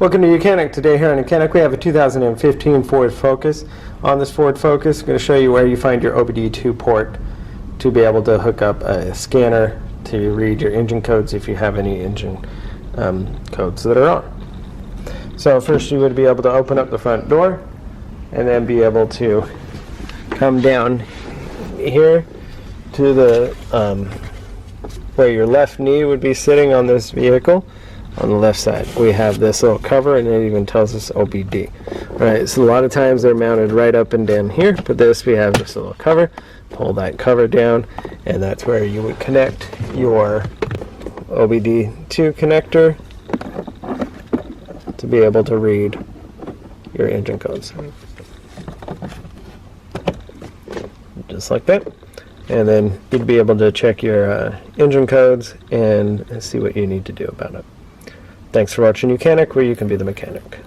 Welcome to YOUCANIC. Today here on YOUCANIC we have a 2015 Ford Focus. On this Ford Focus, I'm going to show you where you find your OBD-II port to be able to hook up a scanner to read your engine codes if you have any engine codes that are on. So first you would be able to open up the front door and then be able to come down here to the where your left knee would be sitting on this vehicle. On the left side we have this little cover, and it even tells us OBD. Alright, so a lot of times they're mounted right up and down here, but this we have this little cover. Pull that cover down, and that's where you would connect your OBD-II connector to be able to read your engine codes. Just like that. And then you'd be able to check your engine codes and see what you need to do about it. Thanks for watching YOUCANIC, where you can be the mechanic.